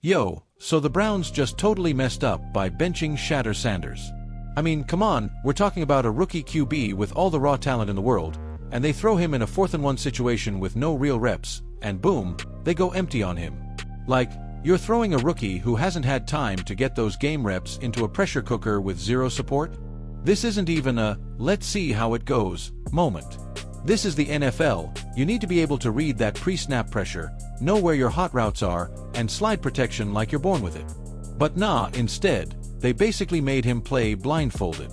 Yo, so the Browns just totally messed up by benching Shedeur Sanders. I mean, come on, we're talking about a rookie QB with all the raw talent in the world, and they throw him in a 4th-and-1 situation with no real reps, and boom, they go empty on him. Like, you're throwing a rookie who hasn't had time to get those game reps into a pressure cooker with zero support? This isn't even a, let's see how it goes, moment. This is the NFL. You need to be able to read that pre-snap pressure, know where your hot routes are, and slide protection like you're born with it. But nah, instead, they basically made him play blindfolded.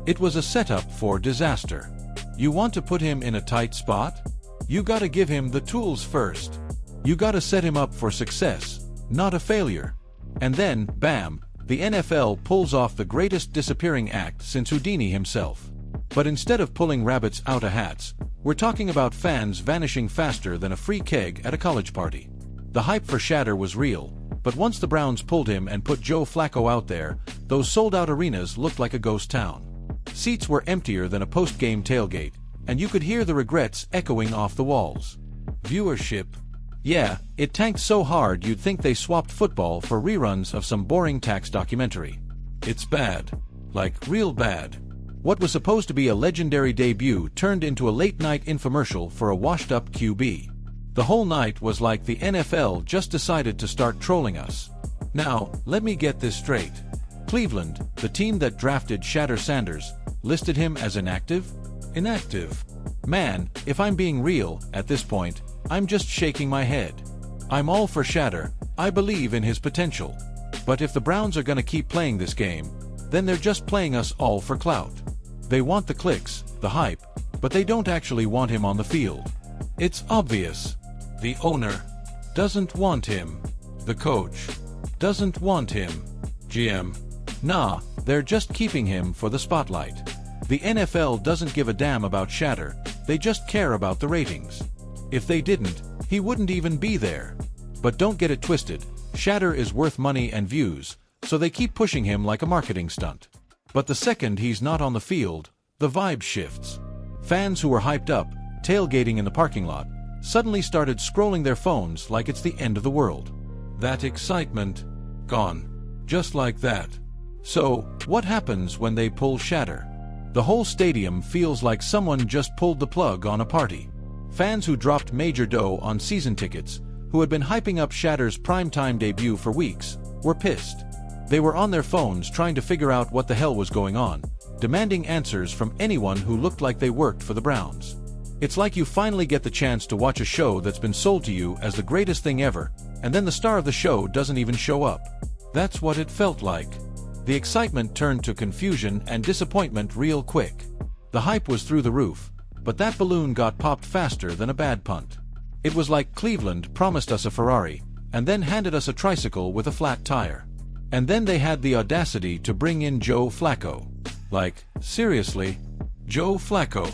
It was a setup for disaster. You want to put him in a tight spot? You gotta give him the tools first. You gotta set him up for success, not a failure. And then, bam, the NFL pulls off the greatest disappearing act since Houdini himself. But instead of pulling rabbits out of hats, we're talking about fans vanishing faster than a free keg at a college party. The hype for Shedeur was real, but once the Browns pulled him and put Joe Flacco out there, those sold-out arenas looked like a ghost town. Seats were emptier than a post-game tailgate, and you could hear the regrets echoing off the walls. Viewership. Yeah, it tanked so hard you'd think they swapped football for reruns of some boring tax documentary. It's bad. Like, real bad. What was supposed to be a legendary debut turned into a late-night infomercial for a washed-up QB. The whole night was like the NFL just decided to start trolling us. Now, let me get this straight. Cleveland, the team that drafted Shedeur Sanders, listed him as inactive? Inactive. Man, if I'm being real, at this point, I'm just shaking my head. I'm all for Shedeur. I believe in his potential. But if the Browns are gonna keep playing this game, then they're just playing us all for clout. They want the clicks, the hype, but they don't actually want him on the field. It's obvious. The owner doesn't want him. The coach doesn't want him. GM. Nah, they're just keeping him for the spotlight. The NFL doesn't give a damn about Shedeur, they just care about the ratings. If they didn't, he wouldn't even be there. But don't get it twisted, Shedeur is worth money and views, so they keep pushing him like a marketing stunt. But the second he's not on the field, the vibe shifts. Fans who were hyped up, tailgating in the parking lot, suddenly started scrolling their phones like it's the end of the world. That excitement, gone. Just like that. So, what happens when they pull Shedeur? The whole stadium feels like someone just pulled the plug on a party. Fans who dropped major dough on season tickets, who had been hyping up Shedeur's primetime debut for weeks, were pissed. They were on their phones trying to figure out what the hell was going on, demanding answers from anyone who looked like they worked for the Browns. It's like you finally get the chance to watch a show that's been sold to you as the greatest thing ever, and then the star of the show doesn't even show up. That's what it felt like. The excitement turned to confusion and disappointment real quick. The hype was through the roof, but that balloon got popped faster than a bad punt. It was like Cleveland promised us a Ferrari, and then handed us a tricycle with a flat tire. And then they had the audacity to bring in Joe Flacco. Like, seriously? Joe Flacco?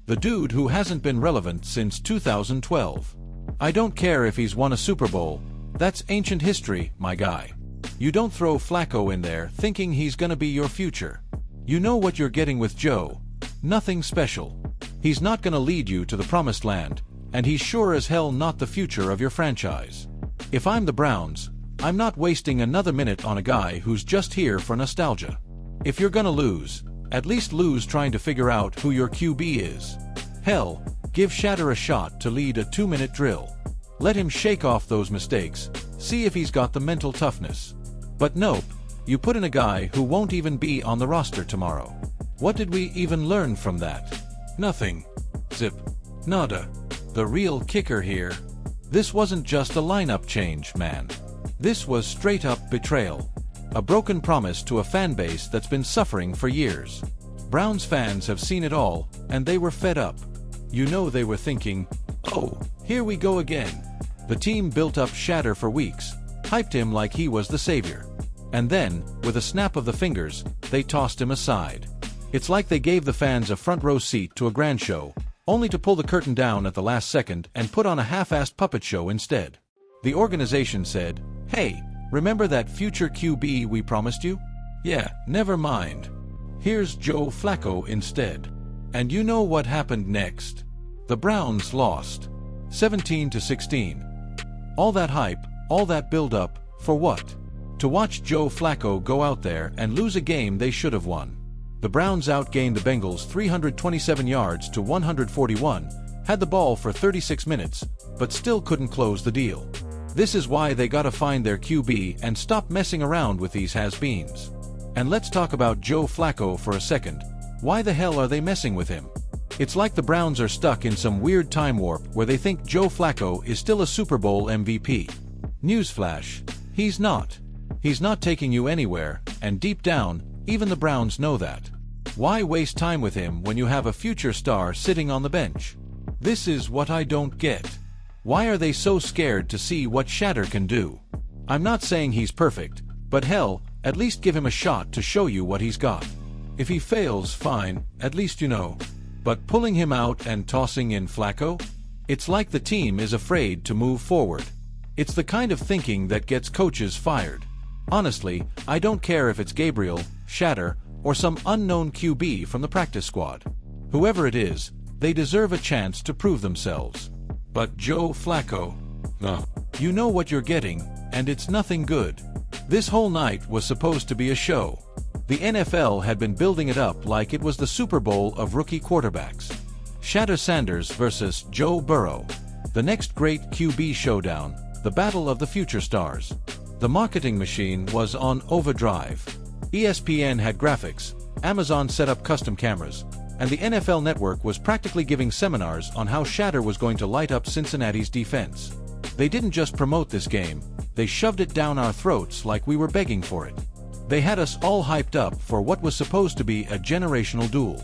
The dude who hasn't been relevant since 2012. I don't care if he's won a Super Bowl, that's ancient history, my guy. You don't throw Flacco in there thinking he's gonna be your future. You know what you're getting with Joe. Nothing special. He's not gonna lead you to the promised land, and he's sure as hell not the future of your franchise. If I'm the Browns, I'm not wasting another minute on a guy who's just here for nostalgia. If you're gonna lose, at least lose trying to figure out who your QB is. Hell, give Shedeur a shot to lead a 2-minute drill. Let him shake off those mistakes, see if he's got the mental toughness. But nope, you put in a guy who won't even be on the roster tomorrow. What did we even learn from that? Nothing. Zip. Nada. The real kicker here. This wasn't just a lineup change, man. This was straight-up betrayal. A broken promise to a fan base that's been suffering for years. Browns fans have seen it all, and they were fed up. You know they were thinking, oh, here we go again. The team built up Shedeur for weeks, hyped him like he was the savior. And then, with a snap of the fingers, they tossed him aside. It's like they gave the fans a front-row seat to a grand show, only to pull the curtain down at the last second and put on a half-assed puppet show instead. The organization said, hey, remember that future QB we promised you? Yeah, never mind. Here's Joe Flacco instead. And you know what happened next? The Browns lost. 17-16. All that hype, all that build-up, For what? To watch Joe Flacco go out there and lose a game they should have won. The Browns outgained the Bengals 327 yards to 141, had the ball for 36 minutes, but still couldn't close the deal. This is why they gotta find their QB and stop messing around with these has-beens. And let's talk about Joe Flacco for a second. Why the hell are they messing with him? It's like the Browns are stuck in some weird time warp where they think Joe Flacco is still a Super Bowl MVP. Newsflash, he's not. He's not taking you anywhere, and deep down, even the Browns know that. Why waste time with him when you have a future star sitting on the bench? This is what I don't get. Why are they so scared to see what Shedeur can do? I'm not saying he's perfect, but hell, at least give him a shot to show you what he's got. If he fails, fine, at least you know. But pulling him out and tossing in Flacco? It's like the team is afraid to move forward. It's the kind of thinking that gets coaches fired. Honestly, I don't care if it's Gabriel, Shedeur, or some unknown QB from the practice squad. Whoever it is, they deserve a chance to prove themselves. But Joe Flacco? No. You know what you're getting, and it's nothing good. This whole night was supposed to be a show. The NFL had been building it up like it was the Super Bowl of rookie quarterbacks. Shedeur Sanders versus Joe Burrow. The next great QB showdown, the battle of the future stars. The marketing machine was on overdrive. ESPN had graphics, Amazon set up custom cameras, and the NFL Network was practically giving seminars on how Shedeur was going to light up Cincinnati's defense. They didn't just promote this game, they shoved it down our throats like we were begging for it. They had us all hyped up for what was supposed to be a generational duel.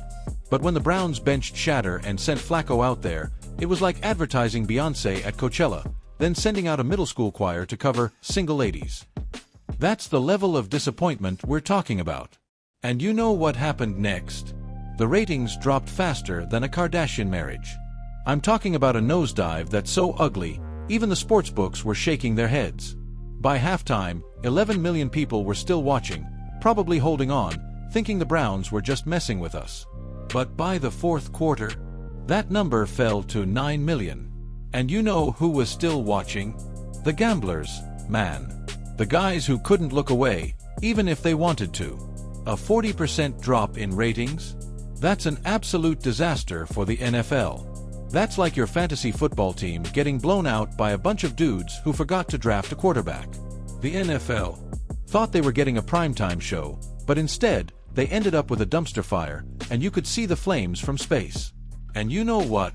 But when the Browns benched Shedeur and sent Flacco out there, it was like advertising Beyoncé at Coachella, then sending out a middle school choir to cover Single Ladies. That's the level of disappointment we're talking about. And you know what happened next? The ratings dropped faster than a Kardashian marriage. I'm talking about a nosedive that's so ugly, even the sports books were shaking their heads. By halftime, 11 million people were still watching, probably holding on, thinking the Browns were just messing with us. But by the fourth quarter, that number fell to 9 million. And you know who was still watching? The gamblers, man. The guys who couldn't look away, even if they wanted to. A 40% drop in ratings? That's an absolute disaster for the NFL. That's like your fantasy football team getting blown out by a bunch of dudes who forgot to draft a quarterback. The NFL thought they were getting a primetime show, but instead, they ended up with a dumpster fire, and you could see the flames from space. And you know what?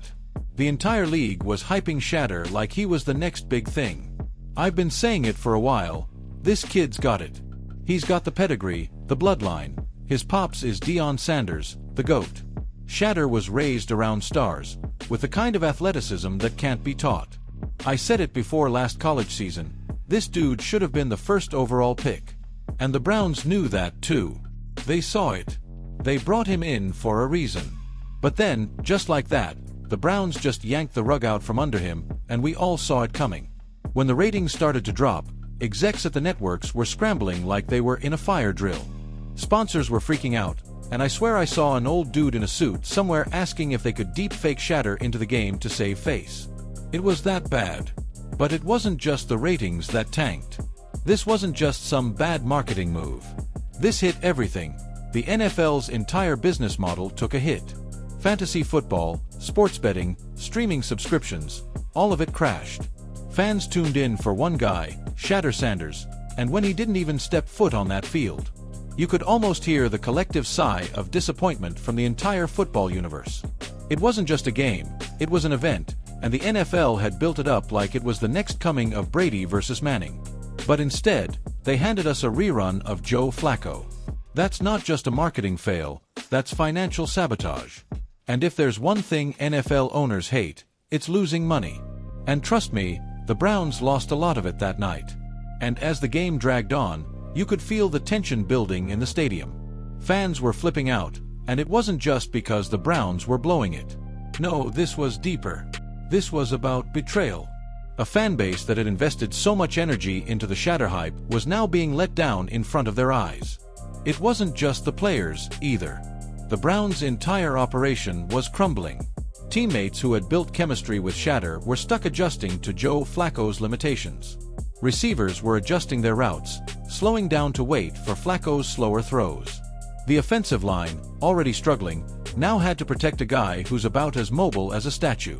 The entire league was hyping Shedeur like he was the next big thing. I've been saying it for a while. This kid's got it. He's got the pedigree, the bloodline. His pops is Deion Sanders, the GOAT. Shedeur was raised around stars, with the kind of athleticism that can't be taught. I said it before last college season, this dude should have been the first overall pick. And the Browns knew that too. They saw it. They brought him in for a reason. But then, just like that, the Browns just yanked the rug out from under him, and we all saw it coming. When the ratings started to drop, execs at the networks were scrambling like they were in a fire drill. Sponsors were freaking out, and I swear I saw an old dude in a suit somewhere asking if they could deep-fake Shedeur into the game to save face. It was that bad. But it wasn't just the ratings that tanked. This wasn't just some bad marketing move. This hit everything. The NFL's entire business model took a hit. Fantasy football, sports betting, streaming subscriptions, all of it crashed. Fans tuned in for one guy, Shedeur Sanders, and when he didn't even step foot on that field, you could almost hear the collective sigh of disappointment from the entire football universe. It wasn't just a game, it was an event, and the NFL had built it up like it was the next coming of Brady versus Manning. But instead, they handed us a rerun of Joe Flacco. That's not just a marketing fail, that's financial sabotage. And if there's one thing NFL owners hate, it's losing money. And trust me, the Browns lost a lot of it that night. And as the game dragged on, you could feel the tension building in the stadium. Fans were flipping out, and it wasn't just because the Browns were blowing it. No, this was deeper. This was about betrayal. A fan base that had invested so much energy into the Shedeur hype was now being let down in front of their eyes. It wasn't just the players, either. The Browns' entire operation was crumbling. Teammates who had built chemistry with Shedeur were stuck adjusting to Joe Flacco's limitations. Receivers were adjusting their routes, slowing down to wait for Flacco's slower throws. The offensive line, already struggling, now had to protect a guy who's about as mobile as a statue.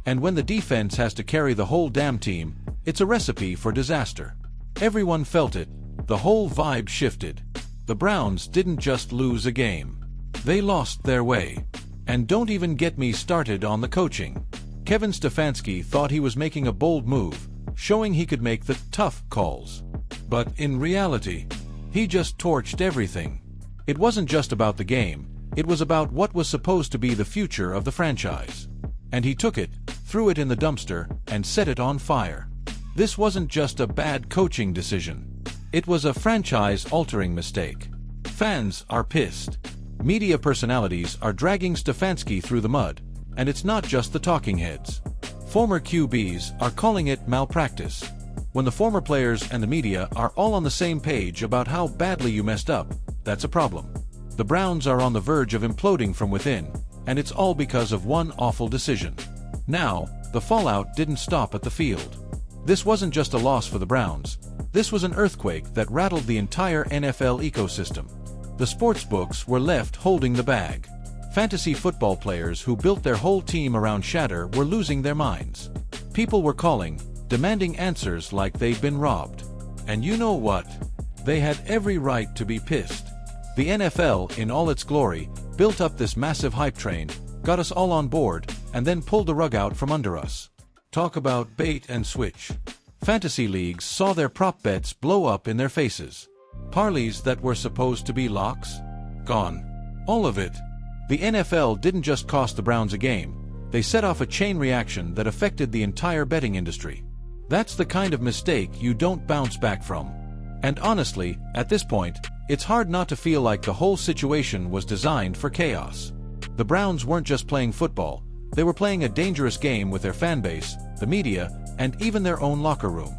And when the defense has to carry the whole damn team, it's a recipe for disaster. Everyone felt it. The whole vibe shifted. The Browns didn't just lose a game. They lost their way. And don't even get me started on the coaching. Kevin Stefanski thought he was making a bold move, showing he could make the tough calls. But in reality, he just torched everything. It wasn't just about the game, it was about what was supposed to be the future of the franchise. And he took it, threw it in the dumpster, and set it on fire. This wasn't just a bad coaching decision. It was a franchise-altering mistake. Fans are pissed. Media personalities are dragging Stefanski through the mud, and it's not just the talking heads. Former QBs are calling it malpractice. When the former players and the media are all on the same page about how badly you messed up, that's a problem. The Browns are on the verge of imploding from within, and it's all because of one awful decision. Now, the fallout didn't stop at the field. This wasn't just a loss for the Browns. This was an earthquake that rattled the entire NFL ecosystem. The sportsbooks were left holding the bag. Fantasy football players who built their whole team around Shedeur were losing their minds. People were calling, demanding answers like they'd been robbed. And you know what? They had every right to be pissed. The NFL, in all its glory, built up this massive hype train, got us all on board, and then pulled the rug out from under us. Talk about bait and switch. Fantasy leagues saw their prop bets blow up in their faces. Parlays that were supposed to be locks? Gone. All of it. The NFL didn't just cost the Browns a game, they set off a chain reaction that affected the entire betting industry. That's the kind of mistake you don't bounce back from. And honestly, at this point, it's hard not to feel like the whole situation was designed for chaos. The Browns weren't just playing football, they were playing a dangerous game with their fan base, the media, and even their own locker room.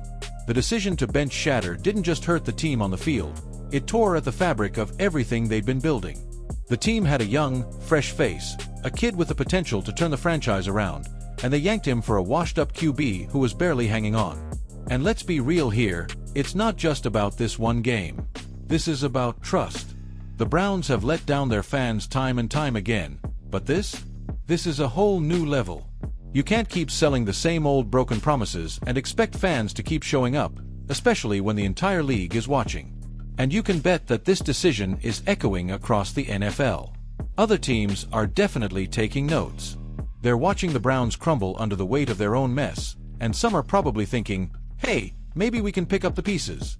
The decision to bench Shedeur didn't just hurt the team on the field, it tore at the fabric of everything they'd been building. The team had a young, fresh face, a kid with the potential to turn the franchise around, and they yanked him for a washed-up QB who was barely hanging on. And let's be real here, it's not just about this one game. This is about trust. The Browns have let down their fans time and time again, but this is a whole new level. You can't keep selling the same old broken promises and expect fans to keep showing up, especially when the entire league is watching. And you can bet that this decision is echoing across the NFL. Other teams are definitely taking notes. They're watching the Browns crumble under the weight of their own mess, and some are probably thinking, hey, maybe we can pick up the pieces.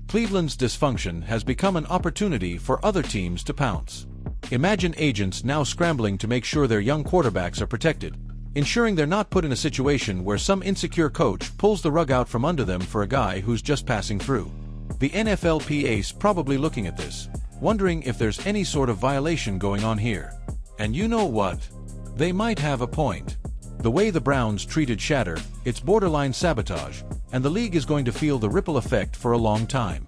Cleveland's dysfunction has become an opportunity for other teams to pounce. Imagine agents now scrambling to make sure their young quarterbacks are protected, ensuring they're not put in a situation where some insecure coach pulls the rug out from under them for a guy who's just passing through. The NFLPA's probably looking at this, wondering if there's any sort of violation going on here. And you know what? They might have a point. The way the Browns treated Shedeur, it's borderline sabotage, and the league is going to feel the ripple effect for a long time.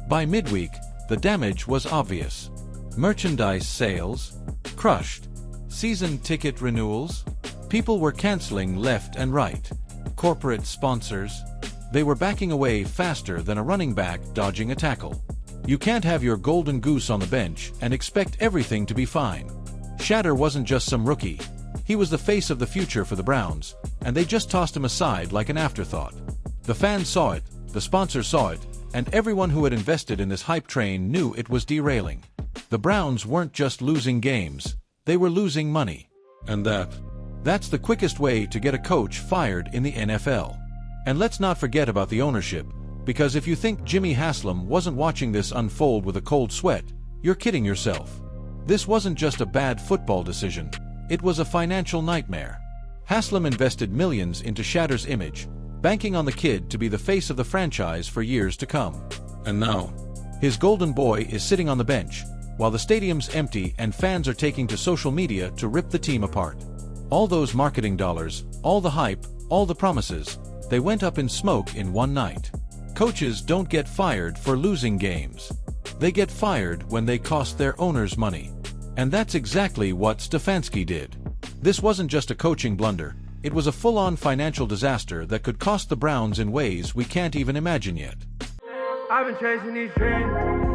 By midweek, the damage was obvious. Merchandise sales crushed. Season ticket renewals, people were canceling left and right. Corporate sponsors, they were backing away faster than a running back dodging a tackle. You can't have your golden goose on the bench and expect everything to be fine. Shedeur wasn't just some rookie. He was the face of the future for the Browns, and they just tossed him aside like an afterthought. The fans saw it, the sponsors saw it, and everyone who had invested in this hype train knew it was derailing. The Browns weren't just losing games, they were losing money. And that's the quickest way to get a coach fired in the NFL. And let's not forget about the ownership, because if you think Jimmy Haslam wasn't watching this unfold with a cold sweat, you're kidding yourself. This wasn't just a bad football decision, it was a financial nightmare. Haslam invested millions into Shedeur's image, banking on the kid to be the face of the franchise for years to come. And now, his golden boy is sitting on the bench, while the stadium's empty and fans are taking to social media to rip the team apart. All those marketing dollars, all the hype, all the promises, they went up in smoke in one night. Coaches don't get fired for losing games. They get fired when they cost their owners money. And that's exactly what Stefanski did. This wasn't just a coaching blunder, It was a full-on financial disaster that could cost the Browns in ways we can't even imagine yet. I've been chasing these dreams.